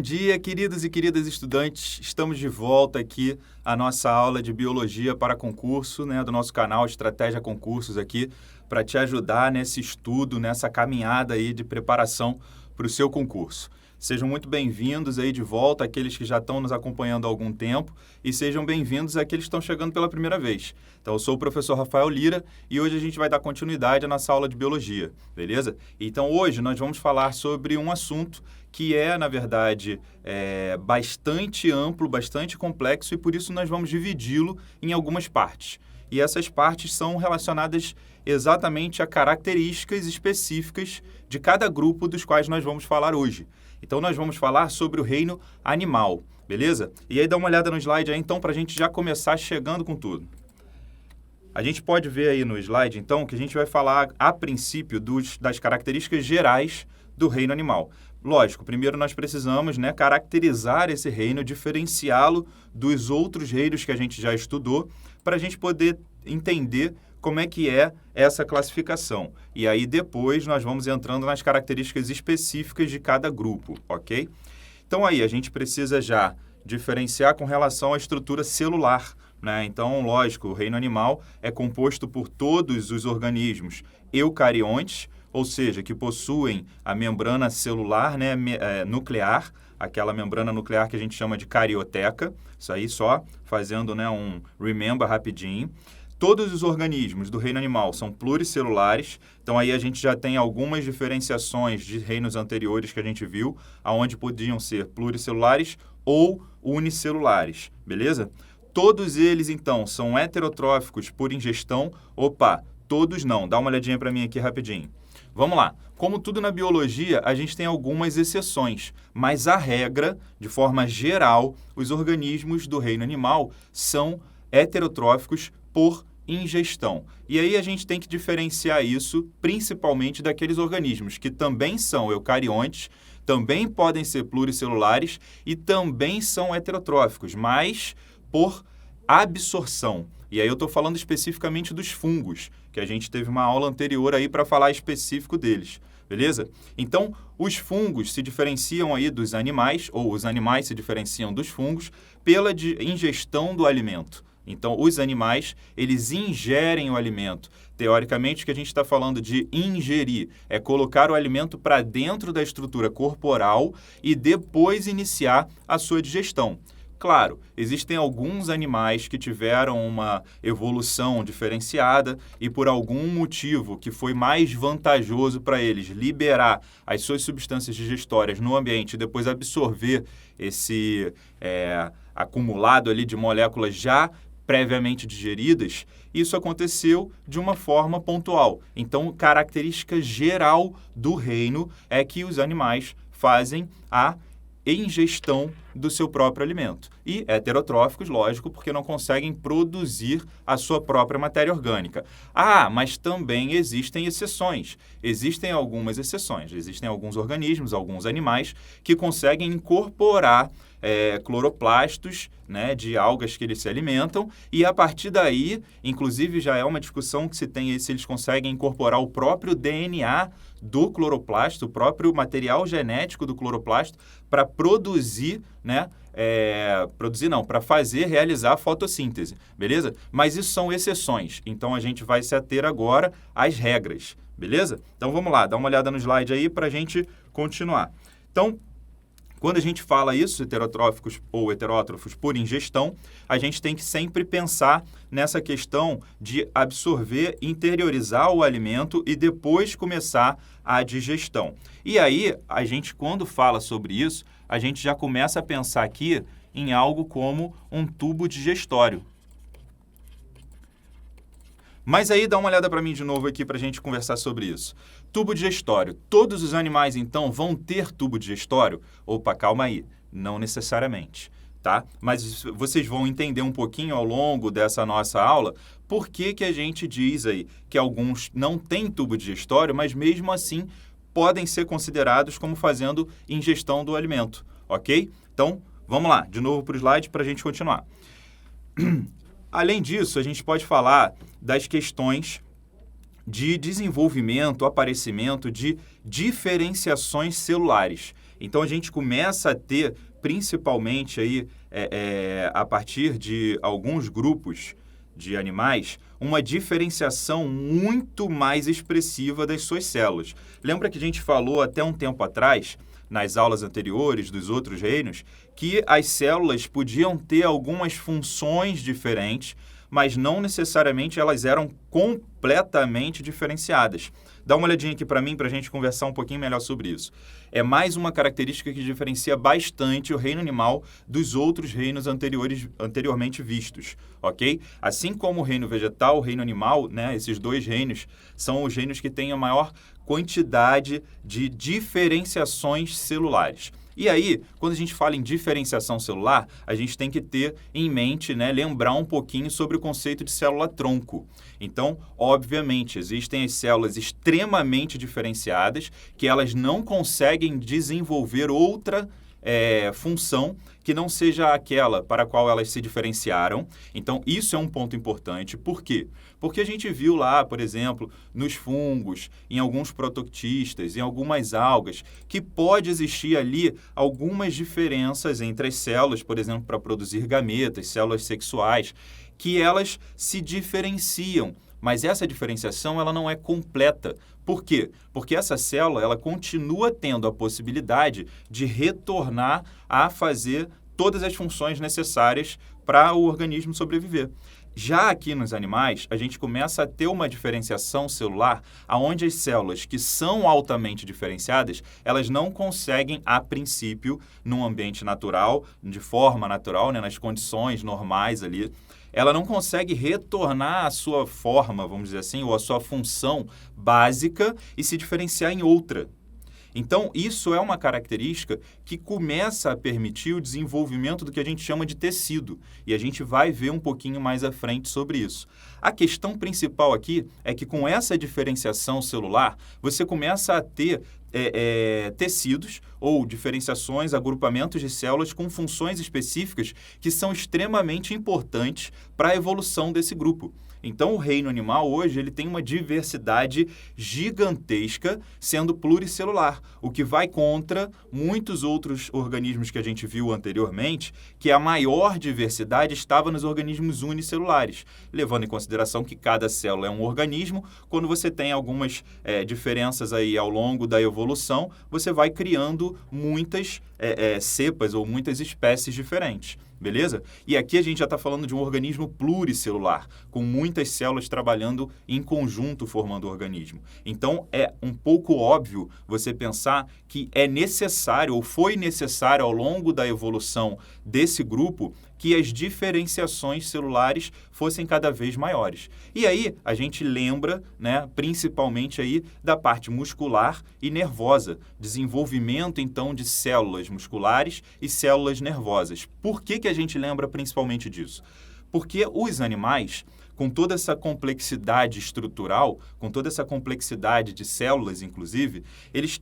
Bom dia, queridos e queridas estudantes. Estamos de volta aqui à nossa aula de Biologia para concurso, do nosso canal Estratégia Concursos aqui, para te ajudar nesse estudo, nessa caminhada aí de preparação para o seu concurso. Sejam muito bem-vindos aí de volta, aqueles que já estão nos acompanhando há algum tempo, e sejam bem-vindos àqueles que estão chegando pela primeira vez. Então, eu sou o professor Rafael Lira e hoje a gente vai dar continuidade à nossa aula de Biologia, beleza? Então, hoje nós vamos falar sobre um assunto que é, na verdade, bastante amplo, bastante complexo, e por isso nós vamos dividi-lo em algumas partes. E essas partes são relacionadas exatamente a características específicas de cada grupo dos quais nós vamos falar hoje. Então, nós vamos falar sobre o reino animal, beleza? E aí, dá uma olhada no slide aí, então, para a gente já começar chegando com tudo. A gente pode ver aí no slide, então, que a gente vai falar, a princípio, das características gerais do reino animal. Lógico, primeiro nós precisamos caracterizar esse reino, diferenciá-lo dos outros reinos que a gente já estudou, para a gente poder entender como é que é essa classificação. E aí depois nós vamos entrando nas características específicas de cada grupo, ok? Então aí a gente precisa já diferenciar com relação à estrutura celular, Então, lógico, o reino animal é composto por todos os organismos eucariontes, ou seja, que possuem a membrana celular nuclear, aquela membrana nuclear que a gente chama de carioteca. Isso aí só fazendo um remember rapidinho. Todos os organismos do reino animal são pluricelulares, então aí a gente já tem algumas diferenciações de reinos anteriores que a gente viu, aonde podiam ser pluricelulares ou unicelulares, beleza? Todos eles, então, são heterotróficos por ingestão. Todos não. Dá uma olhadinha para mim aqui rapidinho. Vamos lá. Como tudo na biologia, a gente tem algumas exceções, mas a regra, de forma geral, os organismos do reino animal são heterotróficos por ingestão. E aí a gente tem que diferenciar isso principalmente daqueles organismos que também são eucariontes, também podem ser pluricelulares e também são heterotróficos, mas por absorção. E aí eu estou falando especificamente dos fungos, que a gente teve uma aula anterior aí para falar específico deles, beleza? Então, os fungos se diferenciam aí dos animais, ou os animais se diferenciam dos fungos, pela ingestão do alimento. Então, os animais, eles ingerem o alimento. Teoricamente, o que a gente está falando de ingerir é colocar o alimento para dentro da estrutura corporal e depois iniciar a sua digestão. Claro, existem alguns animais que tiveram uma evolução diferenciada e por algum motivo que foi mais vantajoso para eles liberar as suas substâncias digestórias no ambiente e depois absorver esse acumulado ali de moléculas já previamente digeridas, isso aconteceu de uma forma pontual. Então, característica geral do reino é que os animais fazem a ingestão do seu próprio alimento. E heterotróficos, lógico, porque não conseguem produzir a sua própria matéria orgânica. Mas também existem exceções. Existem algumas exceções. Existem alguns organismos, alguns animais, que conseguem incorporar cloroplastos de algas que eles se alimentam, e a partir daí, inclusive já é uma discussão que se tem se eles conseguem incorporar o próprio DNA do cloroplasto, o próprio material genético do cloroplasto, para produzir, para realizar a fotossíntese, beleza? Mas isso são exceções, então a gente vai se ater agora às regras, beleza? Então vamos lá, dá uma olhada no slide aí para a gente continuar. Então, quando a gente fala isso, heterotróficos ou heterótrofos por ingestão, a gente tem que sempre pensar nessa questão de absorver, interiorizar o alimento e depois começar a digestão. E aí, a gente, quando fala sobre isso, a gente já começa a pensar aqui em algo como um tubo digestório. Mas aí dá uma olhada para mim de novo aqui para a gente conversar sobre isso. Tubo digestório. Todos os animais, então, vão ter tubo digestório? Calma aí. Não necessariamente, tá? Mas vocês vão entender um pouquinho ao longo dessa nossa aula por que a gente diz aí que alguns não têm tubo digestório, mas mesmo assim podem ser considerados como fazendo ingestão do alimento, ok? Então, vamos lá. De novo para o slide para a gente continuar. Além disso, a gente pode falar das questões de desenvolvimento, aparecimento de diferenciações celulares. Então, a gente começa a ter, principalmente aí, a partir de alguns grupos de animais, uma diferenciação muito mais expressiva das suas células. Lembra que a gente falou até um tempo atrás, nas aulas anteriores dos outros reinos, que as células podiam ter algumas funções diferentes, mas não necessariamente elas eram completamente diferenciadas. Dá uma olhadinha aqui para mim, para a gente conversar um pouquinho melhor sobre isso. É mais uma característica que diferencia bastante o reino animal dos outros reinos anteriormente vistos, ok? Assim como o reino vegetal, o reino animal, né, esses dois reinos são os reinos que têm a maior quantidade de diferenciações celulares. E aí, quando a gente fala em diferenciação celular, a gente tem que ter em mente, né, lembrar um pouquinho sobre o conceito de célula-tronco. Então, obviamente, existem as células extremamente diferenciadas que elas não conseguem desenvolver outra função que não seja aquela para a qual elas se diferenciaram. Então, isso é um ponto importante. Por quê? Porque a gente viu lá, por exemplo, nos fungos, em alguns prototistas, em algumas algas, que pode existir ali algumas diferenças entre as células, por exemplo, para produzir gametas, células sexuais, que elas se diferenciam. Mas essa diferenciação ela não é completa. Por quê? Porque essa célula ela continua tendo a possibilidade de retornar a fazer todas as funções necessárias para o organismo sobreviver. Já aqui nos animais, a gente começa a ter uma diferenciação celular onde as células que são altamente diferenciadas, elas não conseguem, a princípio, num ambiente natural, de forma natural, né, nas condições normais ali, ela não consegue retornar à sua forma, vamos dizer assim, ou à sua função básica e se diferenciar em outra. Então, isso é uma característica que começa a permitir o desenvolvimento do que a gente chama de tecido. E a gente vai ver um pouquinho mais à frente sobre isso. A questão principal aqui é que com essa diferenciação celular, você começa a ter tecidos ou diferenciações, agrupamentos de células com funções específicas que são extremamente importantes para a evolução desse grupo. Então, o reino animal hoje ele tem uma diversidade gigantesca, sendo pluricelular, o que vai contra muitos outros organismos que a gente viu anteriormente, que a maior diversidade estava nos organismos unicelulares, levando em consideração que cada célula é um organismo. Quando você tem algumas diferenças aí ao longo da evolução, você vai criando muitas cepas ou muitas espécies diferentes. Beleza? E aqui a gente já está falando de um organismo pluricelular, com muitas células trabalhando em conjunto formando o organismo. Então, é um pouco óbvio você pensar que é necessário ou foi necessário ao longo da evolução desse grupo que as diferenciações celulares fossem cada vez maiores. E aí, a gente lembra, né, principalmente aí da parte muscular e nervosa, desenvolvimento, então, de células musculares e células nervosas. Por que a gente lembra principalmente disso? Porque os animais, com toda essa complexidade estrutural, com toda essa complexidade de células, inclusive, eles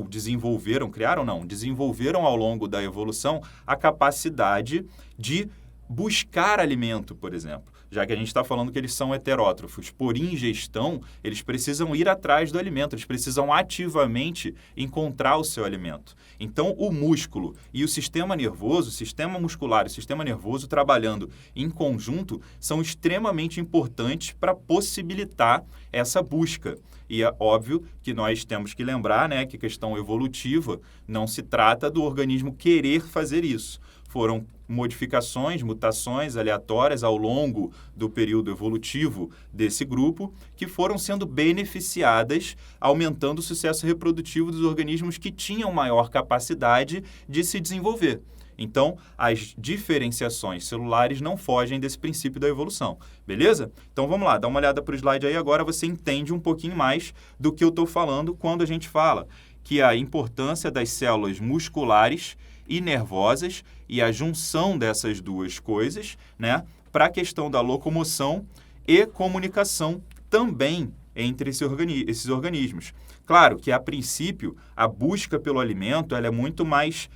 desenvolveram ao longo da evolução a capacidade de buscar alimento, por exemplo. Já que a gente está falando que eles são heterótrofos, por ingestão, eles precisam ir atrás do alimento, eles precisam ativamente encontrar o seu alimento. Então, o músculo e o sistema nervoso, o sistema muscular e o sistema nervoso trabalhando em conjunto são extremamente importantes para possibilitar essa busca. E é óbvio que nós temos que lembrar, né, que questão evolutiva não se trata do organismo querer fazer isso. Foram modificações, mutações aleatórias ao longo do período evolutivo desse grupo que foram sendo beneficiadas, aumentando o sucesso reprodutivo dos organismos que tinham maior capacidade de se desenvolver. Então, as diferenciações celulares não fogem desse princípio da evolução, beleza? Então, vamos lá, dá uma olhada para o slide aí, agora você entende um pouquinho mais do que eu estou falando quando a gente fala que a importância das células musculares e nervosas e a junção dessas duas coisas, né, para a questão da locomoção e comunicação também entre esses organismos. Claro que, a princípio, a busca pelo alimento ela é muito mais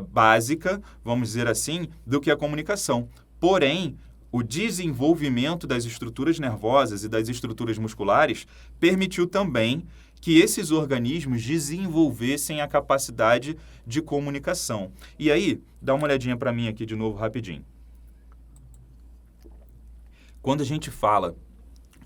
básica, vamos dizer assim, do que a comunicação. Porém, o desenvolvimento das estruturas nervosas e das estruturas musculares permitiu também que esses organismos desenvolvessem a capacidade de comunicação. E aí, dá uma olhadinha para mim aqui de novo rapidinho. Quando a gente fala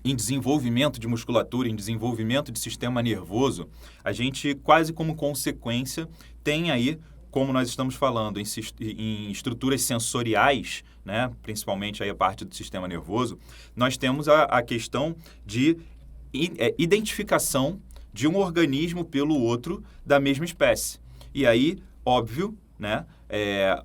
em desenvolvimento de musculatura, em desenvolvimento de sistema nervoso, a gente quase como consequência tem aí, como nós estamos falando, em estruturas sensoriais, né, principalmente aí a parte do sistema nervoso, nós temos a questão de identificação de um organismo pelo outro da mesma espécie. E aí, óbvio, né,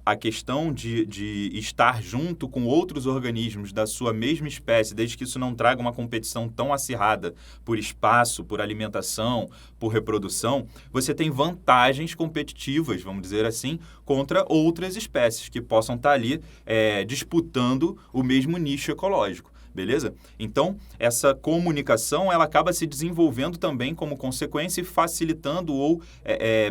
a questão de estar junto com outros organismos da sua mesma espécie, desde que isso não traga uma competição tão acirrada por espaço, por alimentação, por reprodução, você tem vantagens competitivas, vamos dizer assim, contra outras espécies que possam estar ali disputando o mesmo nicho ecológico. Beleza? Então, essa comunicação ela acaba se desenvolvendo também como consequência e facilitando ou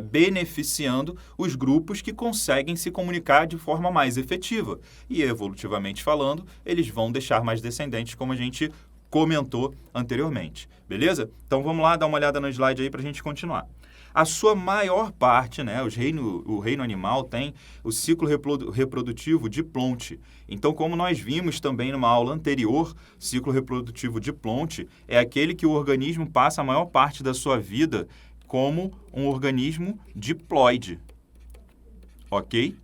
beneficiando os grupos que conseguem se comunicar de forma mais efetiva. E, evolutivamente falando, eles vão deixar mais descendentes, como a gente comentou anteriormente. Beleza? Então, vamos lá dar uma olhada no slide aí para a gente continuar. A sua maior parte, né, o reino animal tem o ciclo reprodutivo de Plonte. Então, como nós vimos também numa aula anterior, ciclo reprodutivo de Plonte é aquele que o organismo passa a maior parte da sua vida como um organismo diploide. Ok?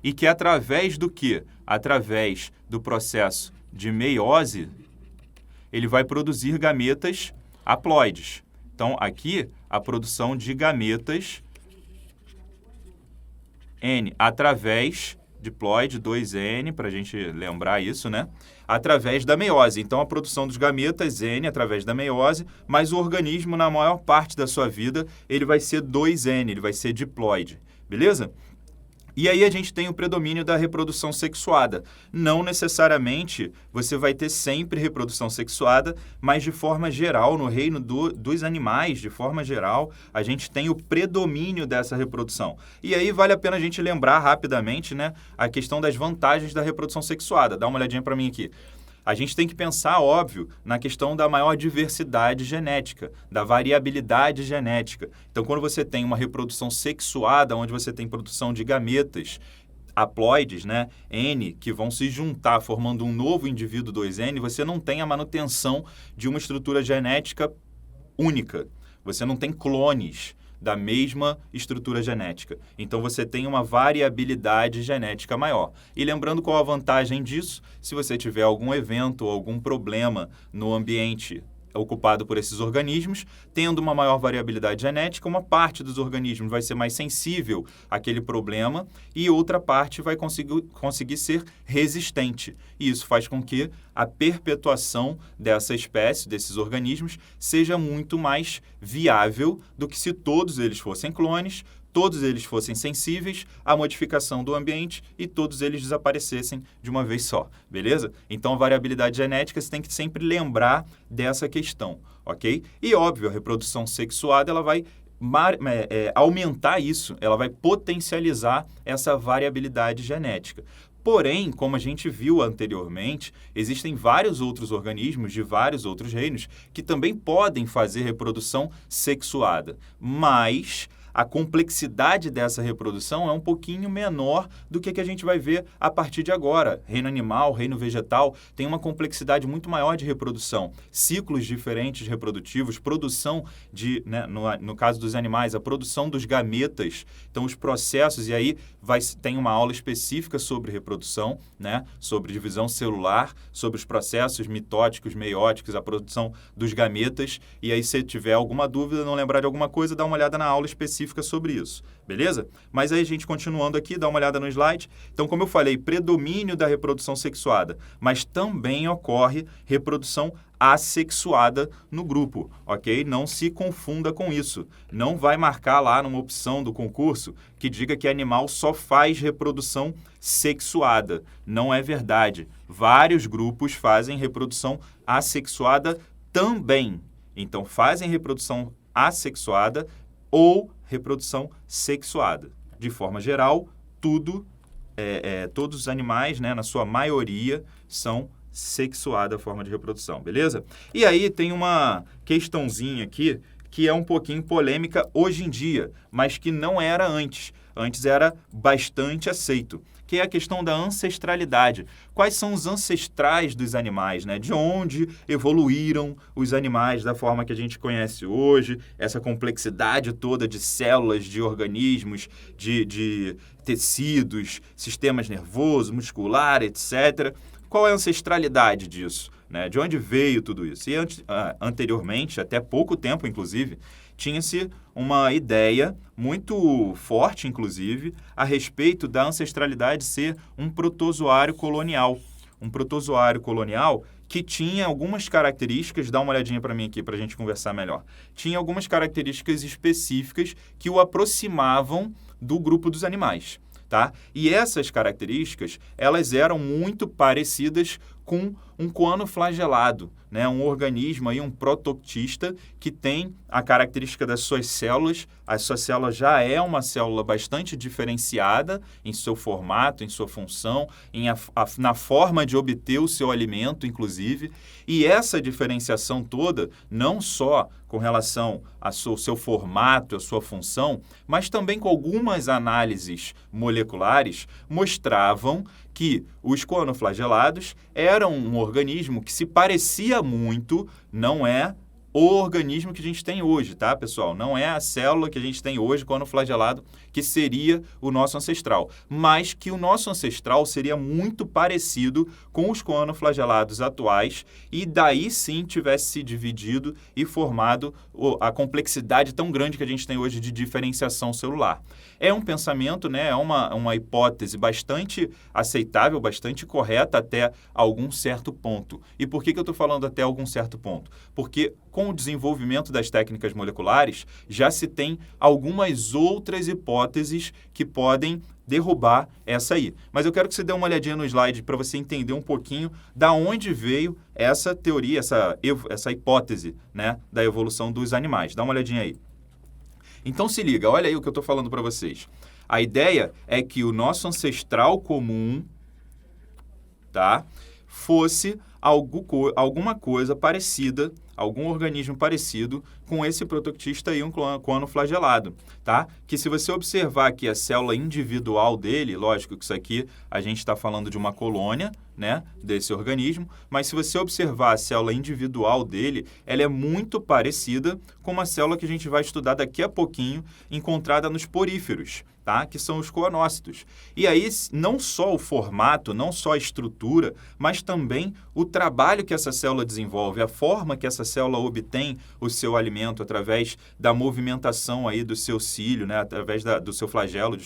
E que através do quê? Através do processo de meiose, ele vai produzir gametas haploides. Então, aqui, a produção de gametas N, através, diploide, 2N, para a gente lembrar isso, né? Através da meiose. Então, a produção dos gametas N, através da meiose, mas o organismo, na maior parte da sua vida, ele vai ser 2N, ele vai ser diploide. Beleza? E aí a gente tem o predomínio da reprodução sexuada. Não necessariamente você vai ter sempre reprodução sexuada, mas de forma geral, no reino dos animais, de forma geral, a gente tem o predomínio dessa reprodução. E aí vale a pena a gente lembrar rapidamente, né, a questão das vantagens da reprodução sexuada. Dá uma olhadinha para mim aqui. A gente tem que pensar, óbvio, na questão da maior diversidade genética, da variabilidade genética. Então, quando você tem uma reprodução sexuada, onde você tem produção de gametas haploides, né, N, que vão se juntar formando um novo indivíduo 2N, você não tem a manutenção de uma estrutura genética única. Você não tem clones da mesma estrutura genética. Então, você tem uma variabilidade genética maior. E lembrando qual a vantagem disso, se você tiver algum evento ou algum problema no ambiente ocupado por esses organismos, tendo uma maior variabilidade genética, uma parte dos organismos vai ser mais sensível àquele problema e outra parte vai conseguir ser resistente. E isso faz com que a perpetuação dessa espécie, desses organismos, seja muito mais viável do que se todos eles fossem clones, todos eles fossem sensíveis à modificação do ambiente e todos eles desaparecessem de uma vez só, beleza? Então, a variabilidade genética, você tem que sempre lembrar dessa questão, ok? E, óbvio, a reprodução sexuada, ela vai aumentar isso, ela vai potencializar essa variabilidade genética. Porém, como a gente viu anteriormente, existem vários outros organismos de vários outros reinos que também podem fazer reprodução sexuada, mas a complexidade dessa reprodução é um pouquinho menor do que a gente vai ver a partir de agora. Reino animal, reino vegetal, tem uma complexidade muito maior de reprodução. Ciclos diferentes reprodutivos, produção de, né, no caso dos animais, a produção dos gametas. Então, os processos, e aí tem uma aula específica sobre reprodução, né, sobre divisão celular, sobre os processos mitóticos, meióticos, a produção dos gametas. E aí, se tiver alguma dúvida, não lembrar de alguma coisa, dá uma olhada na aula específica sobre isso, beleza? Mas aí, a gente continuando aqui, dá uma olhada no slide. Então, como eu falei, predomínio da reprodução sexuada, mas também ocorre reprodução assexuada no grupo, ok? Não se confunda com isso. Não vai marcar lá numa opção do concurso que diga que animal só faz reprodução sexuada. Não é verdade. Vários grupos fazem reprodução assexuada também. Então, fazem reprodução assexuada ou reprodução sexuada. De forma geral, todos os animais, né, na sua maioria, são sexuada a forma de reprodução, beleza? E aí tem uma questãozinha aqui que é um pouquinho polêmica hoje em dia, mas que não era antes. Antes era bastante aceito, que é a questão da ancestralidade. Quais são os ancestrais dos animais, né? De onde evoluíram os animais da forma que a gente conhece hoje, essa complexidade toda de células, de organismos, de tecidos, sistemas nervoso, muscular, etc. Qual é a ancestralidade disso? Né? De onde veio tudo isso? E anteriormente, até pouco tempo, inclusive, tinha-se uma ideia muito forte, inclusive, a respeito da ancestralidade ser um protozoário colonial. Um protozoário colonial que tinha algumas características, dá uma olhadinha para mim aqui para a gente conversar melhor. Tinha algumas características específicas que o aproximavam do grupo dos animais. Tá? E essas características, elas eram muito parecidas com um coano flagelado, né? Um organismo, aí, um protoctista que tem a característica das suas células. A sua célula já é uma célula bastante diferenciada em seu formato, em sua função, na forma de obter o seu alimento, inclusive. E essa diferenciação toda, não só com relação ao seu formato, a sua função, mas também com algumas análises moleculares, mostravam que os coanoflagelados eram um organismo que se parecia muito, não é o organismo que a gente tem hoje, tá, pessoal? Não é a célula que a gente tem hoje, coanoflagelado, que seria o nosso ancestral, mas que o nosso ancestral seria muito parecido com os coanoflagelados atuais e daí sim tivesse se dividido e formado a complexidade tão grande que a gente tem hoje de diferenciação celular. É um pensamento, né? É uma hipótese bastante aceitável, bastante correta até algum certo ponto. E por que eu estou falando até algum certo ponto? Porque com o desenvolvimento das técnicas moleculares, já se tem algumas outras hipóteses que podem derrubar essa aí. Mas eu quero que você dê uma olhadinha no slide para você entender um pouquinho da onde veio essa teoria, essa hipótese, né, da evolução dos animais. Dá uma olhadinha aí. Então se liga, olha aí o que eu estou falando para vocês. A ideia é que o nosso ancestral comum, tá, fosse alguma coisa parecida, algum organismo parecido com esse protoctista e um coanoflagelado, tá? Que se você observar aqui a célula individual dele, lógico que isso aqui a gente está falando de uma colônia, né, desse organismo, mas se você observar a célula individual dele, ela é muito parecida com uma célula que a gente vai estudar daqui a pouquinho, encontrada nos poríferos, tá? Que são os coanócitos. E aí, não só o formato, não só a estrutura, mas também o trabalho que essa célula desenvolve, a forma que essa célula obtém o seu alimento através da movimentação aí do seu cílio, né? Através do seu flagelo,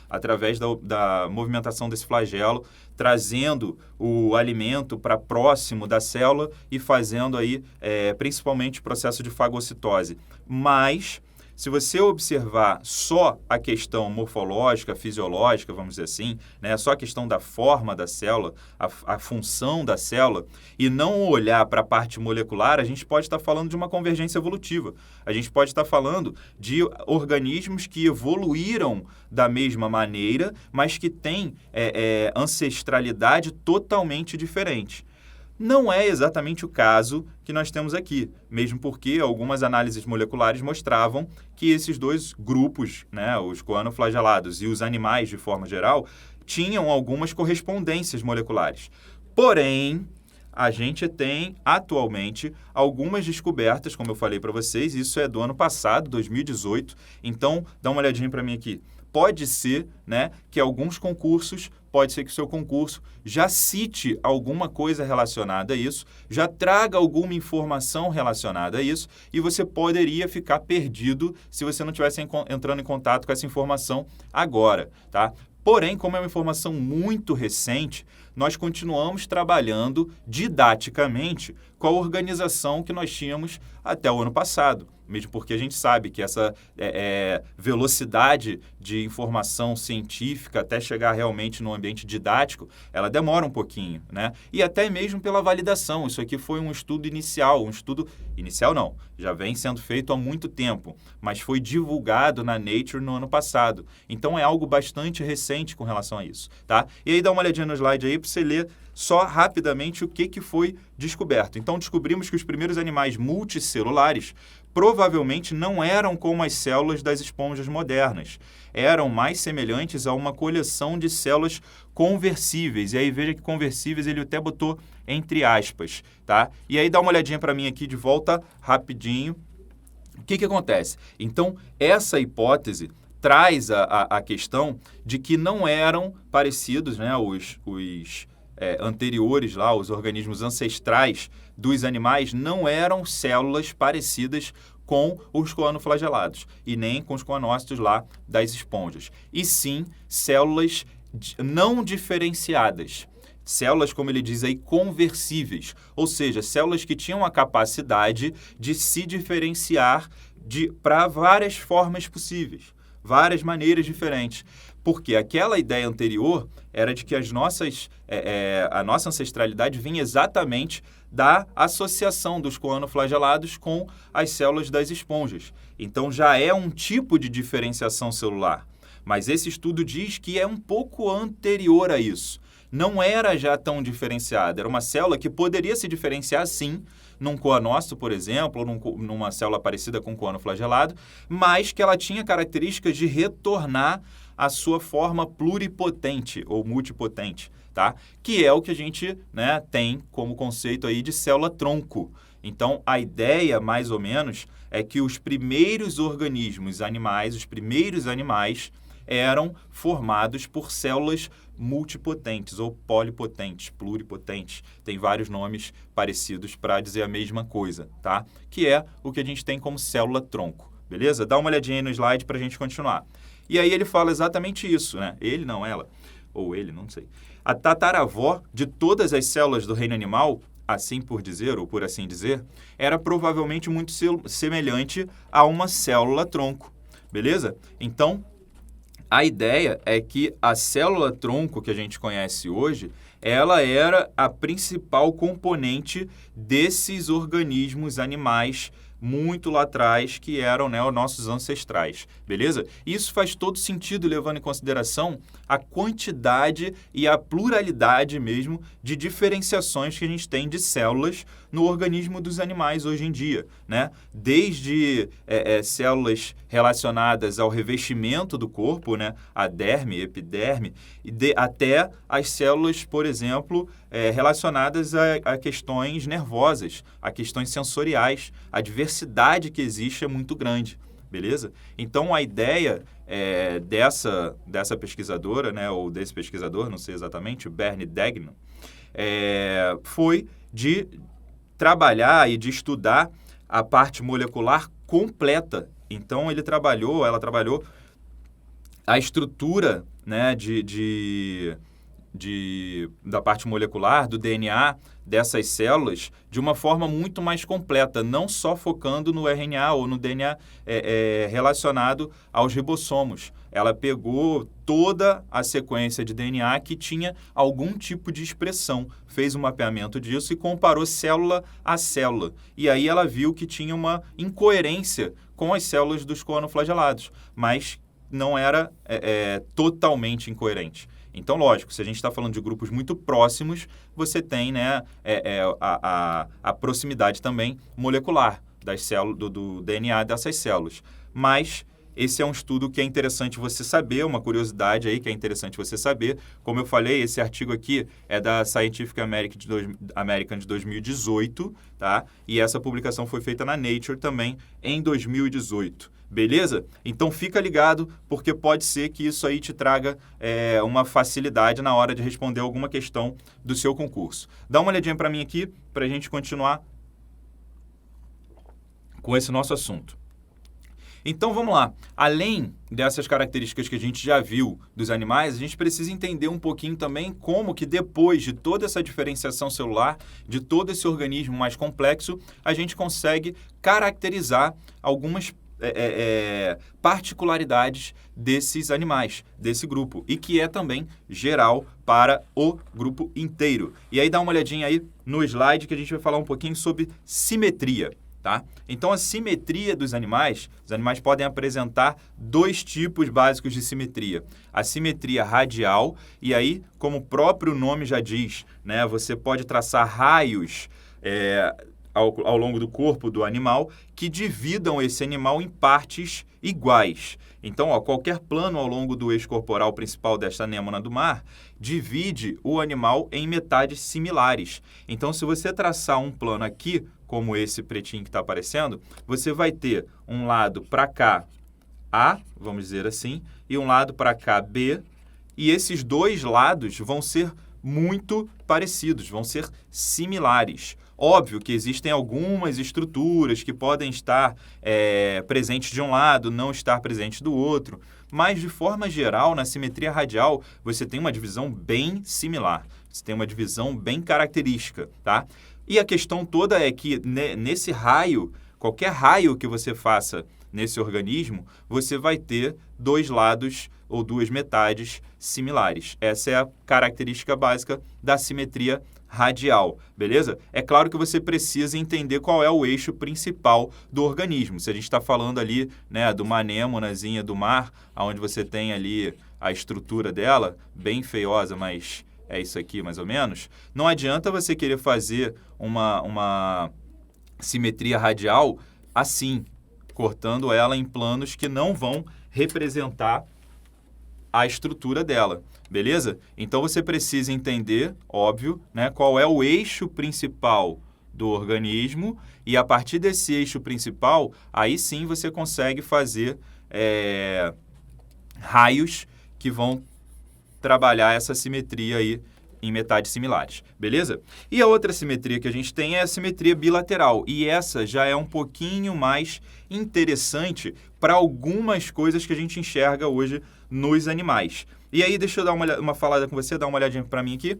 através da movimentação desse flagelo, trazendo o alimento para próximo da célula e fazendo aí, principalmente o processo de fagocitose. Mas se você observar só a questão morfológica, fisiológica, vamos dizer assim, né, só a questão da forma da célula, a função da célula, e não olhar para a parte molecular, a gente pode estar falando de uma convergência evolutiva. A gente pode estar falando de organismos que evoluíram da mesma maneira, mas que têm ancestralidade totalmente diferente. Não é exatamente o caso que nós temos aqui, mesmo porque algumas análises moleculares mostravam que esses dois grupos, né, os coanoflagelados e os animais de forma geral, tinham algumas correspondências moleculares. Porém, a gente tem atualmente algumas descobertas, como eu falei para vocês, isso é do ano passado, 2018, então dá uma olhadinha para mim aqui. Pode ser, né, que alguns concursos, pode ser que o seu concurso já cite alguma coisa relacionada a isso, já traga alguma informação relacionada a isso, e você poderia ficar perdido se você não estivesse entrando em contato com essa informação agora, tá? Porém, como é uma informação muito recente, nós continuamos trabalhando didaticamente com a organização que nós tínhamos até o ano passado. Mesmo porque a gente sabe que essa velocidade de informação científica até chegar realmente no ambiente didático, ela demora um pouquinho, né? E até mesmo pela validação. Isso aqui foi um estudo inicial, não, já vem sendo feito há muito tempo, mas foi divulgado na Nature no ano passado. Então é algo bastante recente com relação a isso, tá? E aí dá uma olhadinha no slide aí para você ler só rapidamente o que foi descoberto. Então, descobrimos que os primeiros animais multicelulares provavelmente não eram como as células das esponjas modernas. Eram mais semelhantes a uma coleção de células conversíveis. E aí veja que conversíveis ele até botou entre aspas, tá? E aí dá uma olhadinha para mim aqui de volta rapidinho. O que acontece? Então, essa hipótese traz a questão de que não eram parecidos, né, os anteriores lá, os organismos ancestrais dos animais não eram células parecidas com os coanoflagelados e nem com os coanócitos lá das esponjas, e sim células não diferenciadas. Células, como ele diz aí, conversíveis, ou seja, células que tinham a capacidade de se diferenciar para várias formas possíveis, várias maneiras diferentes. Porque aquela ideia anterior era de que a nossa ancestralidade vinha exatamente da associação dos coanoflagelados com as células das esponjas. Então já é um tipo de diferenciação celular. Mas esse estudo diz que é um pouco anterior a isso. Não era já tão diferenciada. Era uma célula que poderia se diferenciar, sim, num coanócito, por exemplo, ou numa célula parecida com coanoflagelado, mas que ela tinha características de retornar à sua forma pluripotente ou multipotente, tá? Que é o que a gente, né, tem como conceito aí de célula-tronco. Então, a ideia, mais ou menos, é que os primeiros organismos animais, os primeiros animais, eram formados por células multipotentes ou polipotentes, pluripotentes. Tem vários nomes parecidos para dizer a mesma coisa, tá? Que é o que a gente tem como célula-tronco, beleza? Dá uma olhadinha aí no slide para a gente continuar. E aí ele fala exatamente isso, né? Ele, não ela, ou ele, não sei. A tataravó de todas as células do reino animal, assim por dizer, ou por assim dizer, era provavelmente muito semelhante a uma célula-tronco, beleza? Então, a ideia é que a célula-tronco que a gente conhece hoje, ela era a principal componente desses organismos animais muito lá atrás, que eram, né, os nossos ancestrais, beleza? Isso faz todo sentido, levando em consideração a quantidade e a pluralidade mesmo de diferenciações que a gente tem de células no organismo dos animais hoje em dia, né? Desde células relacionadas ao revestimento do corpo, né? A derme, epiderme, até as células, por exemplo, relacionadas a questões nervosas, a questões sensoriais. A diversidade que existe é muito grande, beleza? Então, a ideia dessa pesquisadora, né, ou desse pesquisador, não sei exatamente, o Bernie Degnan, foi de trabalhar e de estudar a parte molecular completa. Então, ela trabalhou a estrutura, né, da parte molecular, do DNA dessas células, de uma forma muito mais completa, não só focando no RNA ou no DNA relacionado aos ribossomos. Ela pegou toda a sequência de DNA que tinha algum tipo de expressão, fez um mapeamento disso e comparou célula a célula. E aí ela viu que tinha uma incoerência com as células dos coanoflagelados, mas não era totalmente incoerente. Então, lógico, se a gente está falando de grupos muito próximos, você tem, né, a proximidade também molecular das células, do DNA dessas células. Mas esse é um estudo que é interessante você saber, uma curiosidade aí que é interessante você saber. Como eu falei, esse artigo aqui é da Scientific American de 2018, tá? E essa publicação foi feita na Nature também em 2018. Beleza? Então fica ligado, porque pode ser que isso aí te traga uma facilidade na hora de responder alguma questão do seu concurso. Dá uma olhadinha para mim aqui, para a gente continuar com esse nosso assunto. Então vamos lá. Além dessas características que a gente já viu dos animais, a gente precisa entender um pouquinho também como que depois de toda essa diferenciação celular, de todo esse organismo mais complexo, a gente consegue caracterizar algumas particularidades desses animais, desse grupo, e que é também geral para o grupo inteiro. E aí dá uma olhadinha aí no slide que a gente vai falar um pouquinho sobre simetria, Tá? Então, a simetria dos animais, os animais podem apresentar 2 tipos básicos de simetria. A simetria radial, e aí, como o próprio nome já diz, né, você pode traçar raios ao longo do corpo do animal que dividam esse animal em partes iguais. Então, qualquer plano ao longo do eixo corporal principal desta anêmona do mar divide o animal em metades similares. Então, se você traçar um plano aqui, como esse pretinho que está aparecendo, você vai ter um lado para cá A, vamos dizer assim, e um lado para cá B, e esses 2 lados vão ser muito parecidos, vão ser similares. Óbvio que existem algumas estruturas que podem estar presentes de um lado, não estar presentes do outro, mas de forma geral, na simetria radial, você tem uma divisão bem similar, você tem uma divisão bem característica, tá? E a questão toda é que nesse raio, qualquer raio que você faça nesse organismo, você vai ter 2 lados ou 2 metades similares. Essa é a característica básica da simetria radial, beleza? É claro que você precisa entender qual é o eixo principal do organismo. Se a gente está falando ali, né, de uma anêmonazinha do mar, onde você tem ali a estrutura dela, bem feiosa, mas é isso aqui mais ou menos, não adianta você querer fazer uma simetria radial assim, cortando ela em planos que não vão representar a estrutura dela, beleza? Então você precisa entender, óbvio, né, qual é o eixo principal do organismo e a partir desse eixo principal, aí sim você consegue fazer raios que vão trabalhar essa simetria aí em metades similares, beleza? E a outra simetria que a gente tem é a simetria bilateral, e essa já é um pouquinho mais interessante para algumas coisas que a gente enxerga hoje nos animais. E aí, deixa eu dar uma falada com você, dar uma olhadinha para mim aqui.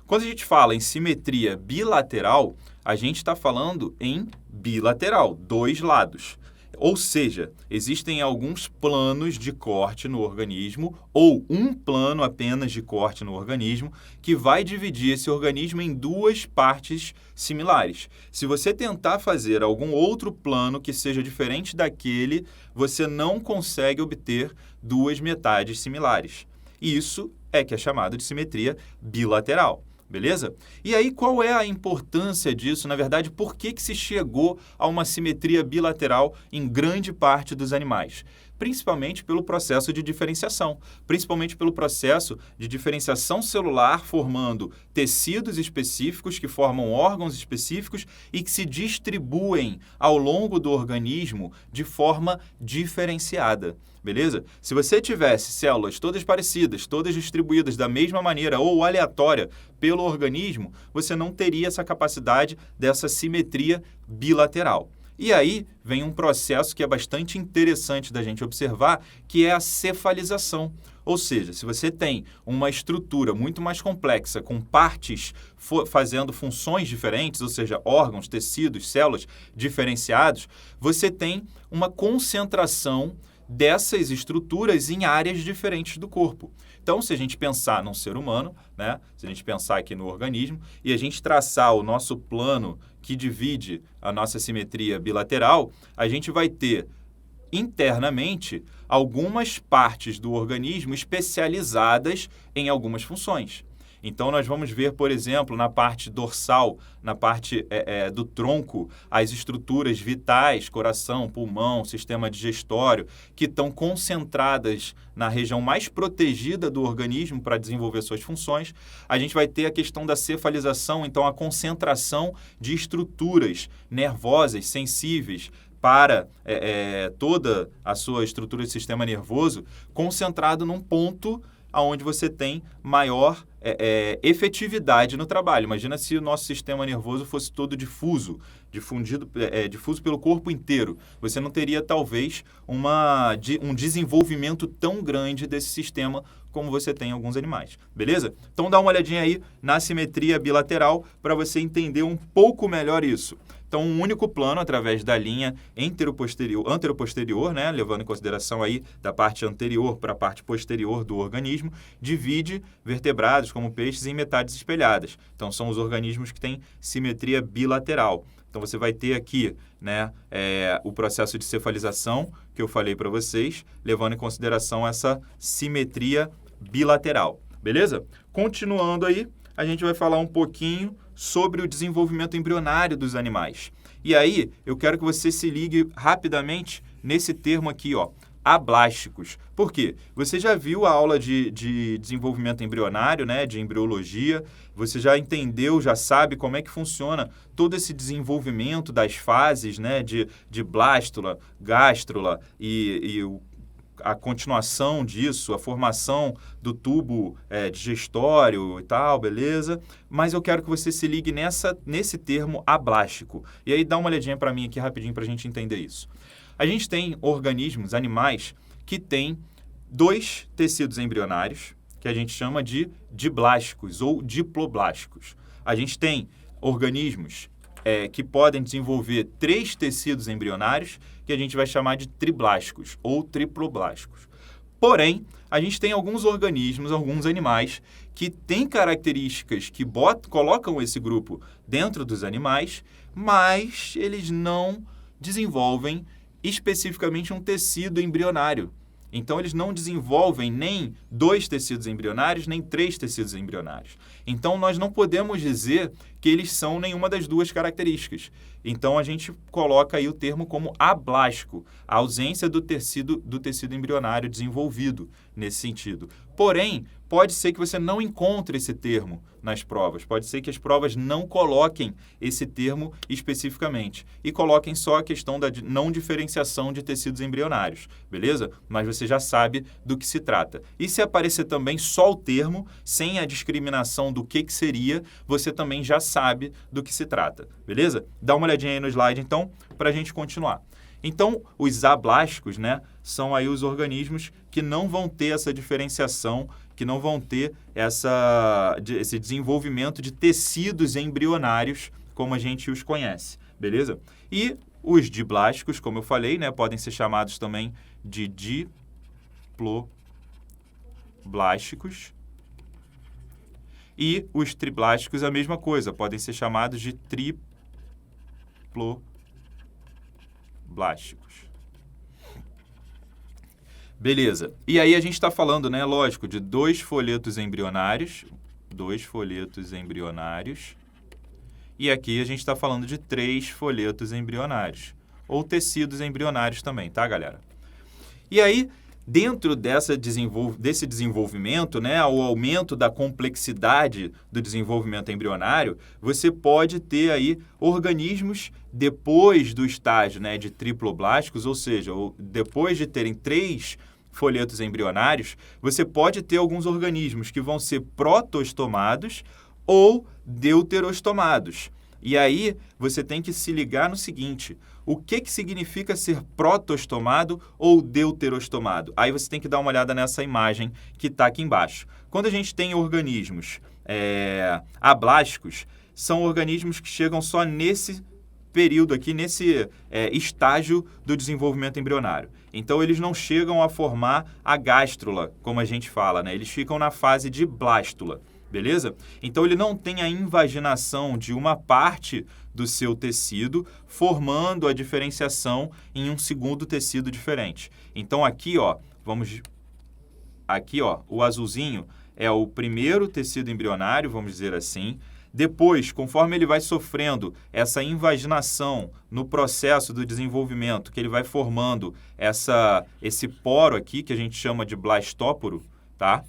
Quando a gente fala em simetria bilateral, a gente está falando em bilateral, 2 lados. Ou seja, existem alguns planos de corte no organismo ou um plano apenas de corte no organismo que vai dividir esse organismo em 2 partes similares. Se você tentar fazer algum outro plano que seja diferente daquele, você não consegue obter 2 metades similares. Isso é que é chamado de simetria bilateral. Beleza? E aí, qual é a importância disso? Na verdade, por que se chegou a uma simetria bilateral em grande parte dos animais? Principalmente pelo processo de diferenciação, principalmente pelo processo de diferenciação celular formando tecidos específicos que formam órgãos específicos e que se distribuem ao longo do organismo de forma diferenciada. Beleza? Se você tivesse células todas parecidas, todas distribuídas da mesma maneira ou aleatória pelo organismo, você não teria essa capacidade dessa simetria bilateral. E aí vem um processo que é bastante interessante da gente observar, que é a cefalização. Ou seja, se você tem uma estrutura muito mais complexa, com partes fazendo funções diferentes, ou seja, órgãos, tecidos, células diferenciados, você tem uma concentração dessas estruturas em áreas diferentes do corpo. Então, se a gente pensar num ser humano, né, se a gente pensar aqui no organismo, e a gente traçar o nosso plano que divide a nossa simetria bilateral, a gente vai ter internamente algumas partes do organismo especializadas em algumas funções. Então, nós vamos ver, por exemplo, na parte dorsal, na parte do tronco, as estruturas vitais, coração, pulmão, sistema digestório, que estão concentradas na região mais protegida do organismo para desenvolver suas funções. A gente vai ter a questão da cefalização, então a concentração de estruturas nervosas, sensíveis, para toda a sua estrutura do sistema nervoso, concentrado num ponto onde você tem maior efetividade no trabalho. Imagina se o nosso sistema nervoso fosse todo difuso pelo corpo inteiro. Você não teria, talvez, um desenvolvimento tão grande desse sistema como você tem em alguns animais. Beleza? Então, dá uma olhadinha aí na simetria bilateral para você entender um pouco melhor isso. Então, um único plano através da linha anteroposterior, né, levando em consideração aí da parte anterior para a parte posterior do organismo, divide vertebrados como peixes em metades espelhadas. Então, são os organismos que têm simetria bilateral. Então, você vai ter aqui, né, o processo de cefalização que eu falei para vocês, levando em consideração essa simetria bilateral. Beleza? Continuando aí, a gente vai falar um pouquinho sobre o desenvolvimento embrionário dos animais. E aí, eu quero que você se ligue rapidamente nesse termo aqui, ó, ablásticos. Por quê? Você já viu a aula de desenvolvimento embrionário, né, de embriologia, você já entendeu, já sabe como é que funciona todo esse desenvolvimento das fases, né, de blástula, gástrula e a continuação disso, a formação do tubo digestório e tal, beleza? Mas eu quero que você se ligue nesse termo ablástico. E aí dá uma olhadinha para mim aqui rapidinho para a gente entender isso. A gente tem organismos, animais, que têm 2 tecidos embrionários, que a gente chama de diblásticos ou diploblásticos. A gente tem organismos que podem desenvolver 3 tecidos embrionários, que a gente vai chamar de triblásticos ou triploblásticos. Porém, a gente tem alguns organismos, alguns animais, que têm características que colocam esse grupo dentro dos animais, mas eles não desenvolvem especificamente um tecido embrionário. Então, eles não desenvolvem nem 2 tecidos embrionários, nem 3 tecidos embrionários. Então, nós não podemos dizer que eles são nenhuma das 2 características. Então, a gente coloca aí o termo como ablástico, a ausência do tecido embrionário desenvolvido nesse sentido. Porém, pode ser que você não encontre esse termo nas provas. Pode ser que as provas não coloquem esse termo especificamente e coloquem só a questão da não diferenciação de tecidos embrionários, beleza? Mas você já sabe do que se trata. E se aparecer também só o termo, sem a discriminação do que seria, você também já sabe do que se trata, beleza? Dá uma olhadinha aí no slide, então, para a gente continuar. Então, os ablásticos, né, são aí os organismos que não vão ter essa diferenciação, que não vão ter esse desenvolvimento de tecidos embrionários como a gente os conhece, beleza? E os diblásticos, como eu falei, né, podem ser chamados também de diploblásticos. E os triblásticos, a mesma coisa, podem ser chamados de triploblásticos. Beleza. E aí a gente está falando, né, lógico, de 2 folhetos embrionários. 2 folhetos embrionários. E aqui a gente está falando de 3 folhetos embrionários. Ou tecidos embrionários também, tá, galera? E aí, dentro desse desenvolvimento, né, o aumento da complexidade do desenvolvimento embrionário, você pode ter aí organismos depois do estágio, né, de triploblásticos, ou seja, depois de terem 3 folhetos embrionários, você pode ter alguns organismos que vão ser protostomados ou deuterostomados. E aí, você tem que se ligar no seguinte: o que significa ser protostomado ou deuterostomado? Aí você tem que dar uma olhada nessa imagem que está aqui embaixo. Quando a gente tem organismos ablásticos, são organismos que chegam só nesse período aqui, nesse estágio do desenvolvimento embrionário. Então, eles não chegam a formar a gástrula, como a gente fala, né? Eles ficam na fase de blástula. Beleza? Então, ele não tem a invaginação de uma parte do seu tecido, formando a diferenciação em um segundo tecido diferente. Então, aqui, ó, o azulzinho é o primeiro tecido embrionário, vamos dizer assim. Depois, conforme ele vai sofrendo essa invaginação no processo do desenvolvimento, que ele vai formando esse poro aqui, que a gente chama de blastóporo, tá?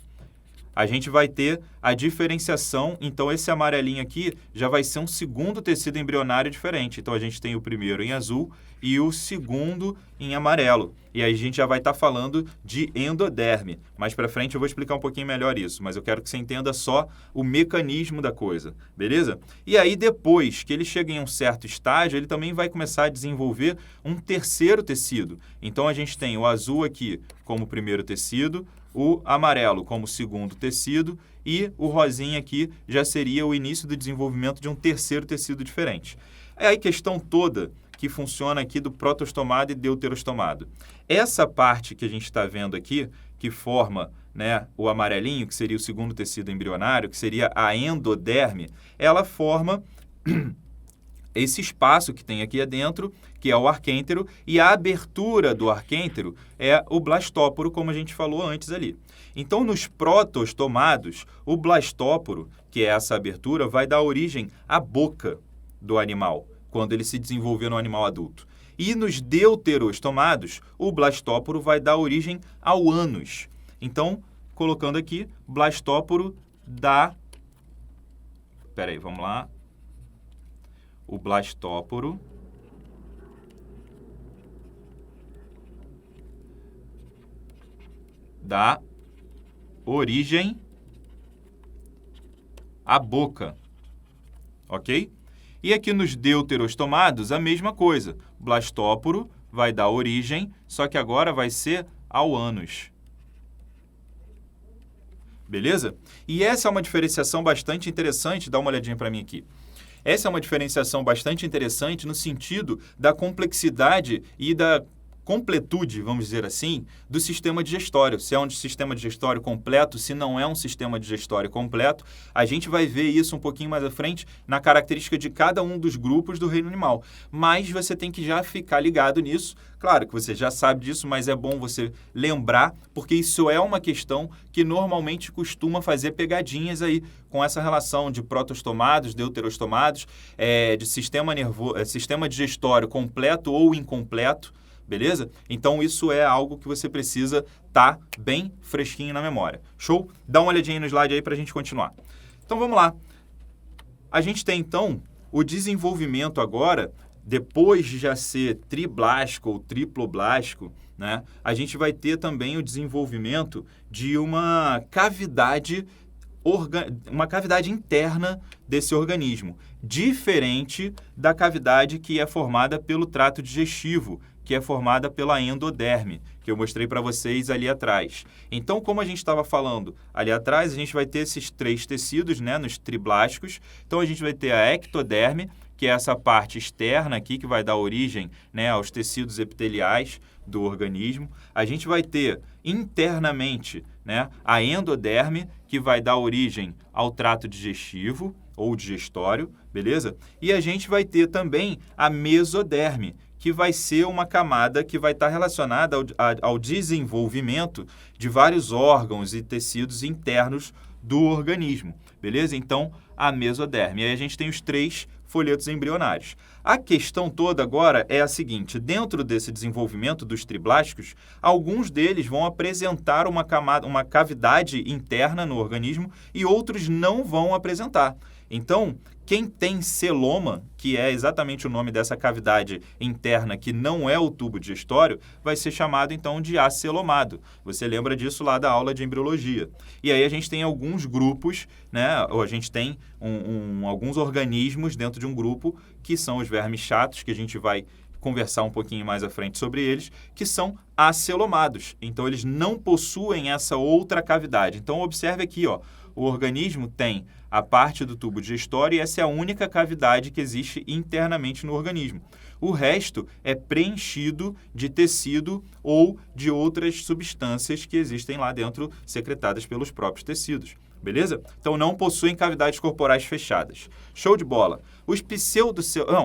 A gente vai ter a diferenciação, então esse amarelinho aqui já vai ser um segundo tecido embrionário diferente. Então, a gente tem o primeiro em azul e o segundo em amarelo. E aí a gente já vai estar falando de endoderme. Mais para frente eu vou explicar um pouquinho melhor isso, mas eu quero que você entenda só o mecanismo da coisa, beleza? E aí, depois que ele chega em um certo estágio, ele também vai começar a desenvolver um terceiro tecido. Então, a gente tem o azul aqui como primeiro tecido, o amarelo como segundo tecido e o rosinha aqui já seria o início do desenvolvimento de um terceiro tecido diferente. É a questão toda que funciona aqui do protostomado e deuterostomado. Essa parte que a gente está vendo aqui, que forma, né, o amarelinho, que seria o segundo tecido embrionário, que seria a endoderme, ela forma esse espaço que tem aqui dentro, que é o arquêntero, e a abertura do arquêntero é o blastóporo, como a gente falou antes ali. Então, nos protostomados, o blastóporo, que é essa abertura, vai dar origem à boca do animal, quando ele se desenvolveu no animal adulto. E nos deuterostomados, o blastóporo vai dar origem ao ânus. Então, colocando aqui, blastóporo da... Peraí, vamos lá. O blastóporo dá origem à boca, ok? E aqui nos deuterostomados, a mesma coisa. Blastóporo vai dar origem, só que agora vai ser ao ânus. Beleza? E essa é uma diferenciação bastante interessante. Dá uma olhadinha para mim aqui. Essa é uma diferenciação bastante interessante no sentido da complexidade e da completude, vamos dizer assim, do sistema digestório. Se é um sistema digestório completo, se não é um sistema digestório completo, a gente vai ver isso um pouquinho mais à frente na característica de cada um dos grupos do reino animal. Mas você tem que já ficar ligado nisso. Claro que você já sabe disso, mas é bom você lembrar, porque isso é uma questão que normalmente costuma fazer pegadinhas aí com essa relação de protostomados, deuterostomados, de sistema digestório completo ou incompleto. Beleza? Então, isso é algo que você precisa estar bem fresquinho na memória. Show? Dá uma olhadinha no slide aí para a gente continuar. Então, vamos lá. A gente tem, então, o desenvolvimento agora, depois de já ser triblástico ou triploblástico, né? A gente vai ter também o desenvolvimento de uma cavidade interna desse organismo, diferente da cavidade que é formada pelo trato digestivo, que é formada pela endoderme, que eu mostrei para vocês ali atrás. Então, como a gente estava falando ali atrás, a gente vai ter esses 3 tecidos, né, nos triblásticos. Então, a gente vai ter a ectoderme, que é essa parte externa aqui, que vai dar origem, né, aos tecidos epiteliais do organismo. A gente vai ter internamente, né, a endoderme, que vai dar origem ao trato digestivo ou digestório, beleza? E a gente vai ter também a mesoderme, que vai ser uma camada que vai estar relacionada ao desenvolvimento de vários órgãos e tecidos internos do organismo, beleza? Então, a mesoderme. E aí a gente tem os 3 folhetos embrionários. A questão toda agora é a seguinte: dentro desse desenvolvimento dos triblásticos, alguns deles vão apresentar uma cavidade interna no organismo e outros não vão apresentar. Então, quem tem celoma, que é exatamente o nome dessa cavidade interna que não é o tubo digestório, vai ser chamado então de acelomado. Você lembra disso lá da aula de embriologia. E aí a gente tem alguns grupos, né? Ou a gente tem alguns organismos dentro de um grupo que são os vermes chatos, que a gente vai conversar um pouquinho mais à frente sobre eles, que são acelomados. Então, eles não possuem essa outra cavidade. Então, observe aqui, ó, o organismo tem a parte do tubo digestório e essa é a única cavidade que existe internamente no organismo. O resto é preenchido de tecido ou de outras substâncias que existem lá dentro, secretadas pelos próprios tecidos. Beleza? Então, não possuem cavidades corporais fechadas. Show de bola.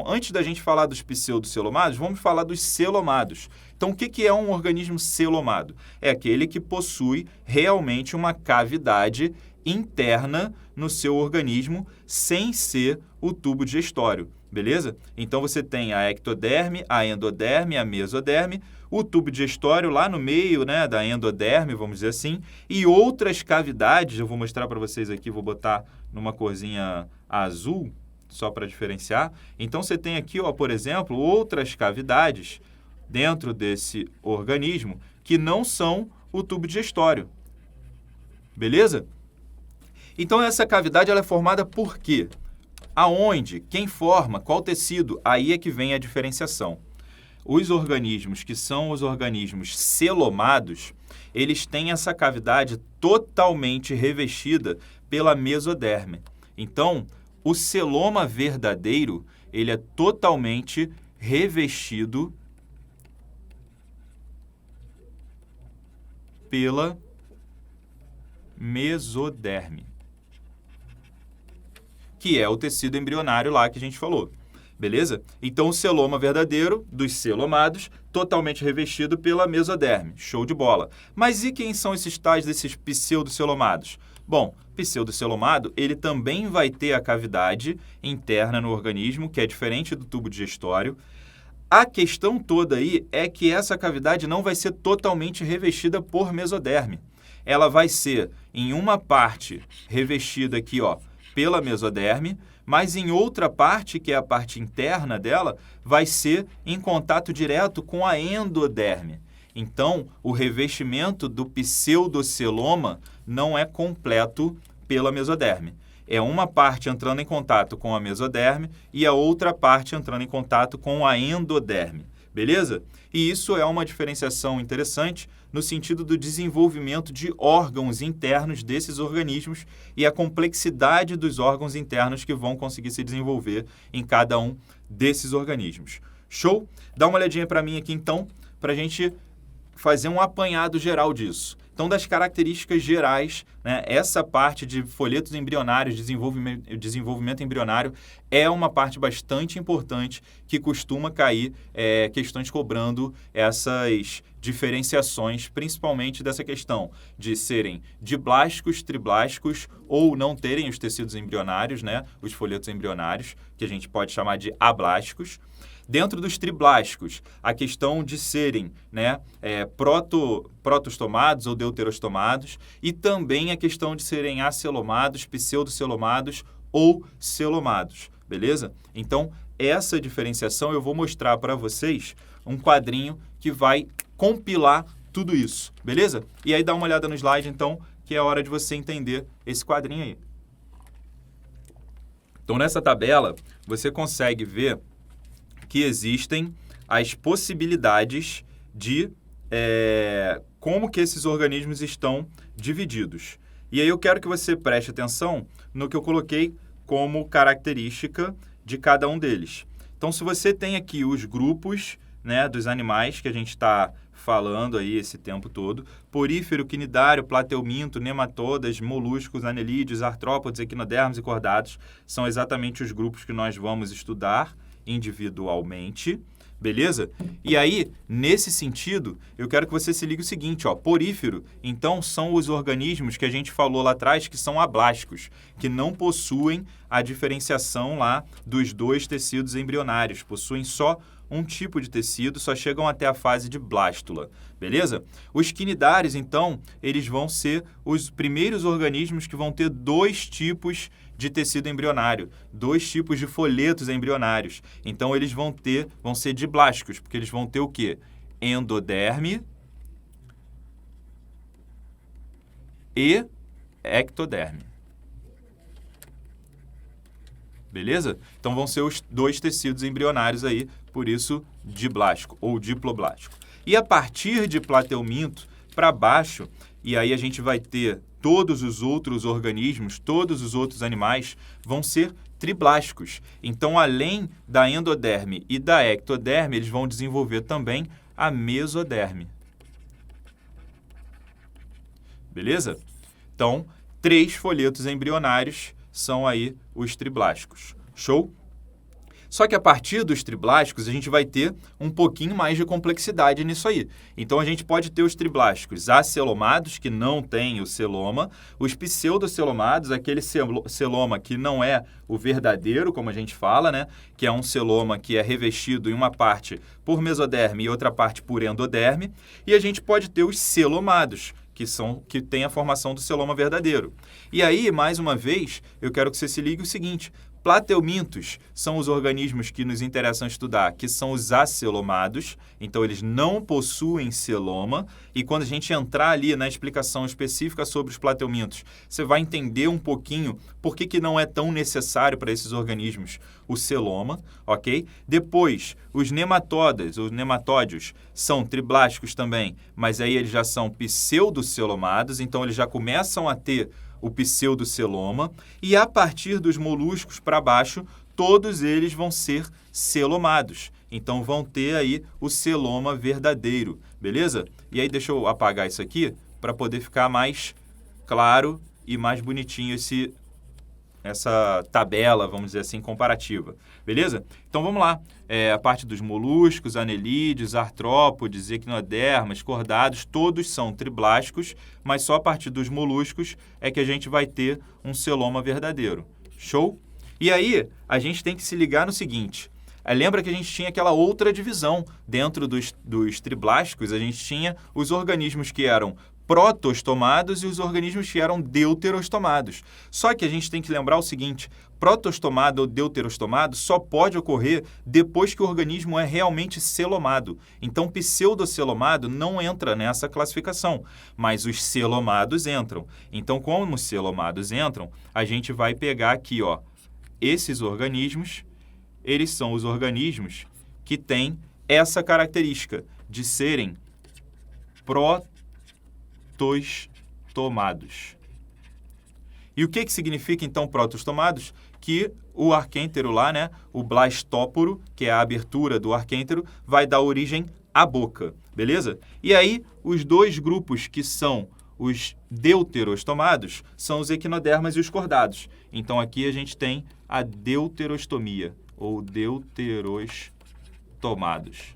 Antes da gente falar dos pseudocelomados, vamos falar dos celomados. Então, o que é um organismo celomado? É aquele que possui realmente uma cavidade interna no seu organismo, sem ser o tubo digestório, beleza? Então, você tem a ectoderme, a endoderme, a mesoderme, o tubo digestório lá no meio, né, da endoderme, vamos dizer assim, e outras cavidades, eu vou mostrar para vocês aqui, vou botar numa corzinha azul, só para diferenciar. Então, você tem aqui, ó, por exemplo, outras cavidades dentro desse organismo que não são o tubo digestório, beleza? Então, essa cavidade ela é formada por quê? Aonde? Quem forma? Qual tecido? Aí é que vem a diferenciação. Os organismos que são os organismos celomados, eles têm essa cavidade totalmente revestida pela mesoderme. Então, o celoma verdadeiro, ele é totalmente revestido pela mesoderme, que é o tecido embrionário lá que a gente falou. Beleza? Então, o celoma verdadeiro dos celomados, totalmente revestido pela mesoderme. Show de bola. Mas e quem são esses tais desses pseudocelomados? Bom, pseudocelomado, ele também vai ter a cavidade interna no organismo, que é diferente do tubo digestório. A questão toda aí é que essa cavidade não vai ser totalmente revestida por mesoderme. Ela vai ser, em uma parte, revestida aqui, ó, pela mesoderme, mas em outra parte, que é a parte interna dela, vai ser em contato direto com a endoderme. Então, o revestimento do pseudoceloma não é completo pela mesoderme. É uma parte entrando em contato com a mesoderme e a outra parte entrando em contato com a endoderme. Beleza? E isso é uma diferenciação interessante no sentido do desenvolvimento de órgãos internos desses organismos e a complexidade dos órgãos internos que vão conseguir se desenvolver em cada um desses organismos. Show? Dá uma olhadinha para mim aqui, então, para a gente fazer um apanhado geral disso. Então, das características gerais, né, essa parte de folhetos embrionários, desenvolvimento embrionário, é uma parte bastante importante que costuma cair questões cobrando essas diferenciações, principalmente dessa questão de serem diblásticos, triblásticos ou não terem os tecidos embrionários, né, os folhetos embrionários, que a gente pode chamar de ablásticos. Dentro dos triblásticos, a questão de serem, né, protostomados ou deuterostomados e também a questão de serem acelomados, pseudocelomados ou celomados, beleza? Então, essa diferenciação eu vou mostrar para vocês um quadrinho que vai compilar tudo isso, beleza? E aí dá uma olhada no slide, então, que é a hora de você entender esse quadrinho aí. Então, nessa tabela, você consegue ver que existem as possibilidades de como que esses organismos estão divididos. E aí eu quero que você preste atenção no que eu coloquei como característica de cada um deles. Então, se você tem aqui os grupos, né, dos animais que a gente está falando aí esse tempo todo, porífero, quinidário, plateuminto, nematodas, moluscos, anelídeos, artrópodes, equinodermos e cordados, são exatamente os grupos que nós vamos estudar individualmente, beleza? E aí, nesse sentido, eu quero que você se ligue o seguinte, ó, porífero, então, são os organismos que a gente falou lá atrás que são ablásticos, que não possuem a diferenciação lá dos dois tecidos embrionários, possuem só um tipo de tecido, só chegam até a fase de blástula, beleza? Os quinidários, então, eles vão ser os primeiros organismos que vão ter dois tipos de tecido embrionário, dois tipos de folhetos embrionários. Então, eles vão ser diblásticos, porque eles vão ter o quê? Endoderme e ectoderme. Beleza? Então, vão ser os dois tecidos embrionários aí, por isso, diblástico ou diploblástico. E a partir de plateuminto para baixo, e aí a gente vai ter todos os outros organismos, todos os outros animais vão ser triblásticos. Então, além da endoderme e da ectoderme, eles vão desenvolver também a mesoderme. Beleza? Então, 3 folhetos embrionários são aí os triblásticos. Show? Só que a partir dos triblásticos, a gente vai ter um pouquinho mais de complexidade nisso aí. Então, a gente pode ter os triblásticos acelomados, que não têm o celoma, os pseudocelomados, aquele celoma que não é o verdadeiro, como a gente fala, né? Que é um celoma que é revestido em uma parte por mesoderme e outra parte por endoderme. E a gente pode ter os celomados, que têm a formação do celoma verdadeiro. E aí, mais uma vez, eu quero que você se ligue o seguinte: plateumintos são os organismos que nos interessam estudar, que são os acelomados, então eles não possuem celoma, e quando a gente entrar ali na explicação específica sobre os plateumintos, você vai entender um pouquinho por que não é tão necessário para esses organismos o celoma, ok? Depois, os nematódios, são triblásticos também, mas aí eles já são pseudocelomados, então eles já começam a ter o pseudoceloma, e a partir dos moluscos para baixo, todos eles vão ser celomados. Então, vão ter aí o celoma verdadeiro, beleza? E aí, deixa eu apagar isso aqui para poder ficar mais claro e mais bonitinho esse essa tabela, vamos dizer assim, comparativa, beleza? Então vamos lá, a parte dos moluscos, anelídeos, artrópodes, equinodermas, cordados, todos são triblásticos, mas só a partir dos moluscos é que a gente vai ter um celoma verdadeiro. Show? E aí, a gente tem que se ligar no seguinte, lembra que a gente tinha aquela outra divisão dentro dos triblásticos, a gente tinha os organismos que eram protostomados e os organismos que eram deuterostomados. Só que a gente tem que lembrar o seguinte, protostomado ou deuterostomado só pode ocorrer depois que o organismo é realmente celomado. Então, pseudocelomado não entra nessa classificação, mas os celomados entram. Então, como os celomados entram, a gente vai pegar aqui, ó, esses organismos, eles são os organismos que têm essa característica de serem protostomados. E o que significa, então, protostomados? Que o arquêntero lá, né, o blastóporo, que é a abertura do arquêntero, vai dar origem à boca, beleza? E aí, os dois grupos que são os deuterostomados são os equinodermas e os cordados. Então, aqui a gente tem a deuterostomia, ou deuterostomados.